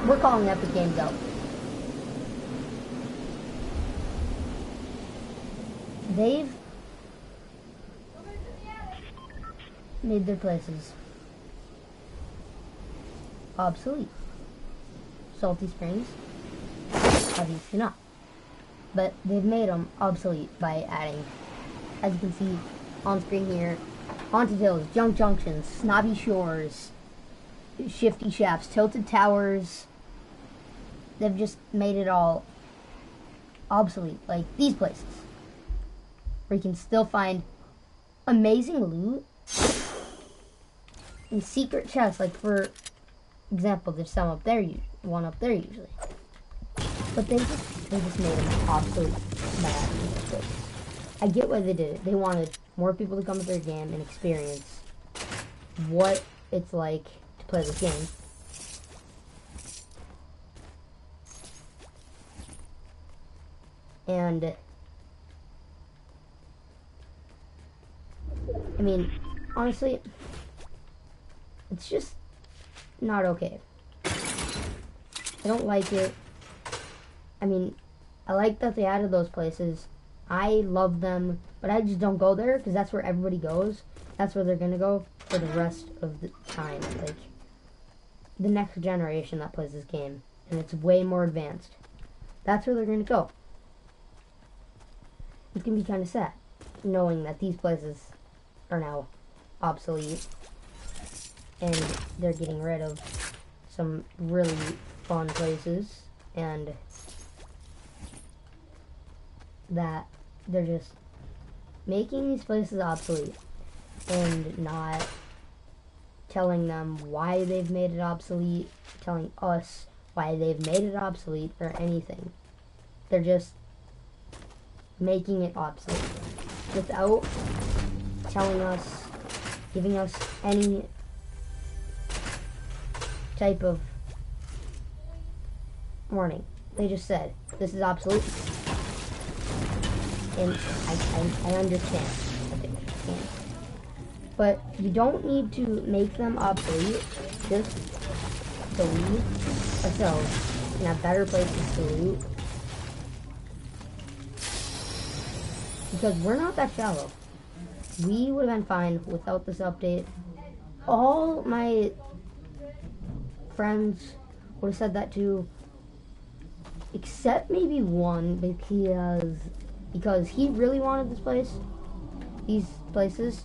we're calling Epic Games out. They've made their places obsolete. Salty Springs, obviously not. But they've made them obsolete by adding, as you can see on screen here, Haunted Hills, Junk Junctions, Snobby Shores, Shifty Shafts, Tilted Towers. They've just made it all obsolete, like these places, where you can still find amazing loot and secret chests. Like, for example, there's some up there, one up there usually. But they just made them obsolete by adding these places. I get why they did it. They wanted more people to come to their game and experience what it's like to play this game. And I mean, honestly, it's just not okay. I don't like it. I mean, I like that they added those places. I love them, but I just don't go there because that's where everybody goes. That's where they're gonna go for the rest of the time. Like, the next generation that plays this game, and it's way more advanced. That's where they're gonna go. It can be kind of sad knowing that these places are now obsolete and they're getting rid of some really fun places, and that they're just making these places obsolete and not telling them why they've made it obsolete, telling us why they've made it obsolete or anything. They're just making it obsolete without telling us, giving us any type of warning. They just said, this is obsolete. And I understand. I understand. But you don't need to make them obsolete just so we ourselves can have better places to loot. Because we're not that shallow. We would have been fine without this update. All my friends would have said that too, except maybe one, because he really wanted these places,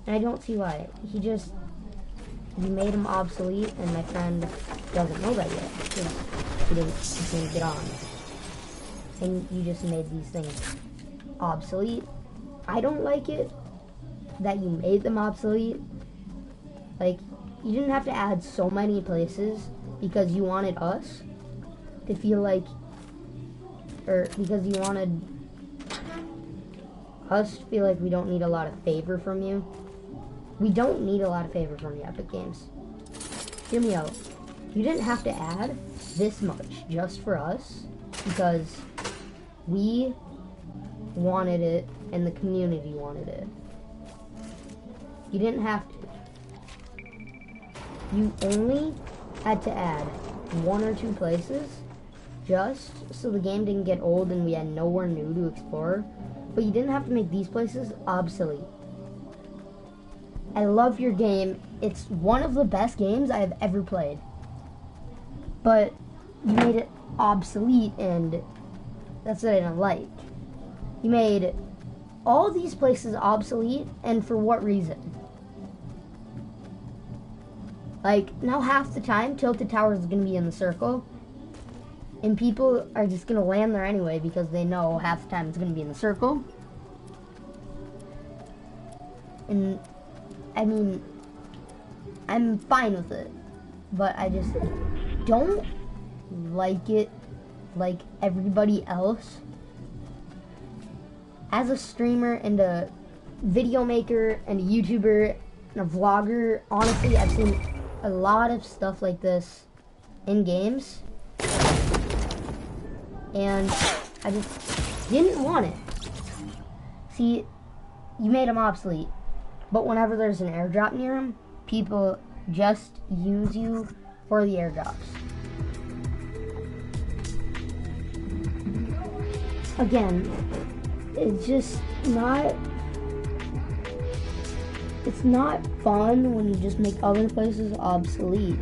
and I don't see why. He made them obsolete, and my friend doesn't know that yet because he didn't get on. And you just made these things obsolete. I don't like it that you made them obsolete. Like, you didn't have to add so many places because you wanted us to feel like, or because you wanted us to feel like we don't need a lot of favor from you. We don't need a lot of favor from you, Epic Games. Hear me out. You didn't have to add this much just for us because we wanted it and the community wanted it. You didn't have to. You only had to add 1 or 2 places just so the game didn't get old and we had nowhere new to explore. But you didn't have to make these places obsolete. I love your game. It's one of the best games I have ever played. But you made it obsolete, and that's what I don't like. You made all these places obsolete, and for what reason? Like, now half the time, Tilted Towers is going to be in the circle, and people are just going to land there anyway because they know half the time it's going to be in the circle. And, I mean, I'm fine with it, but I just don't like it like everybody else. As a streamer and a video maker and a YouTuber and a vlogger, honestly, I've seen a lot of stuff like this in games, and I just didn't want it. See, you made them obsolete, but whenever there's an airdrop near them, people just use you for the airdrops. again, it's just not, it's not fun when you just make other places obsolete.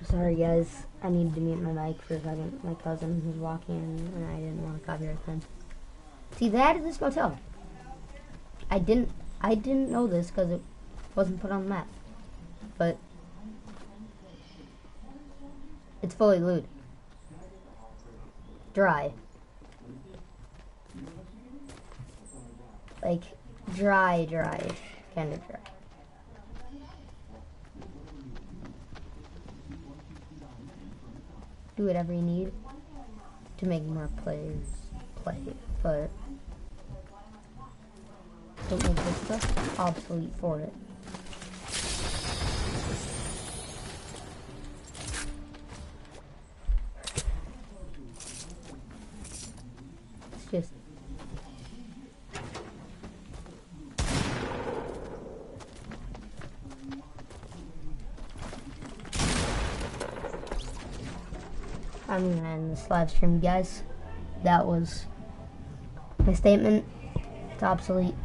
Sorry guys, I needed to mute my mic for a second. My cousin was walking in and I didn't want to copyright him. See, that is this motel. I didn't know this because it wasn't put on the map. But it's fully looted. Dry. Like dry. Kind of dry. Do whatever you need to make more players play, but don't make this stuff obsolete for it. It's just I'm gonna end this live stream, guys. That was my statement. It's obsolete.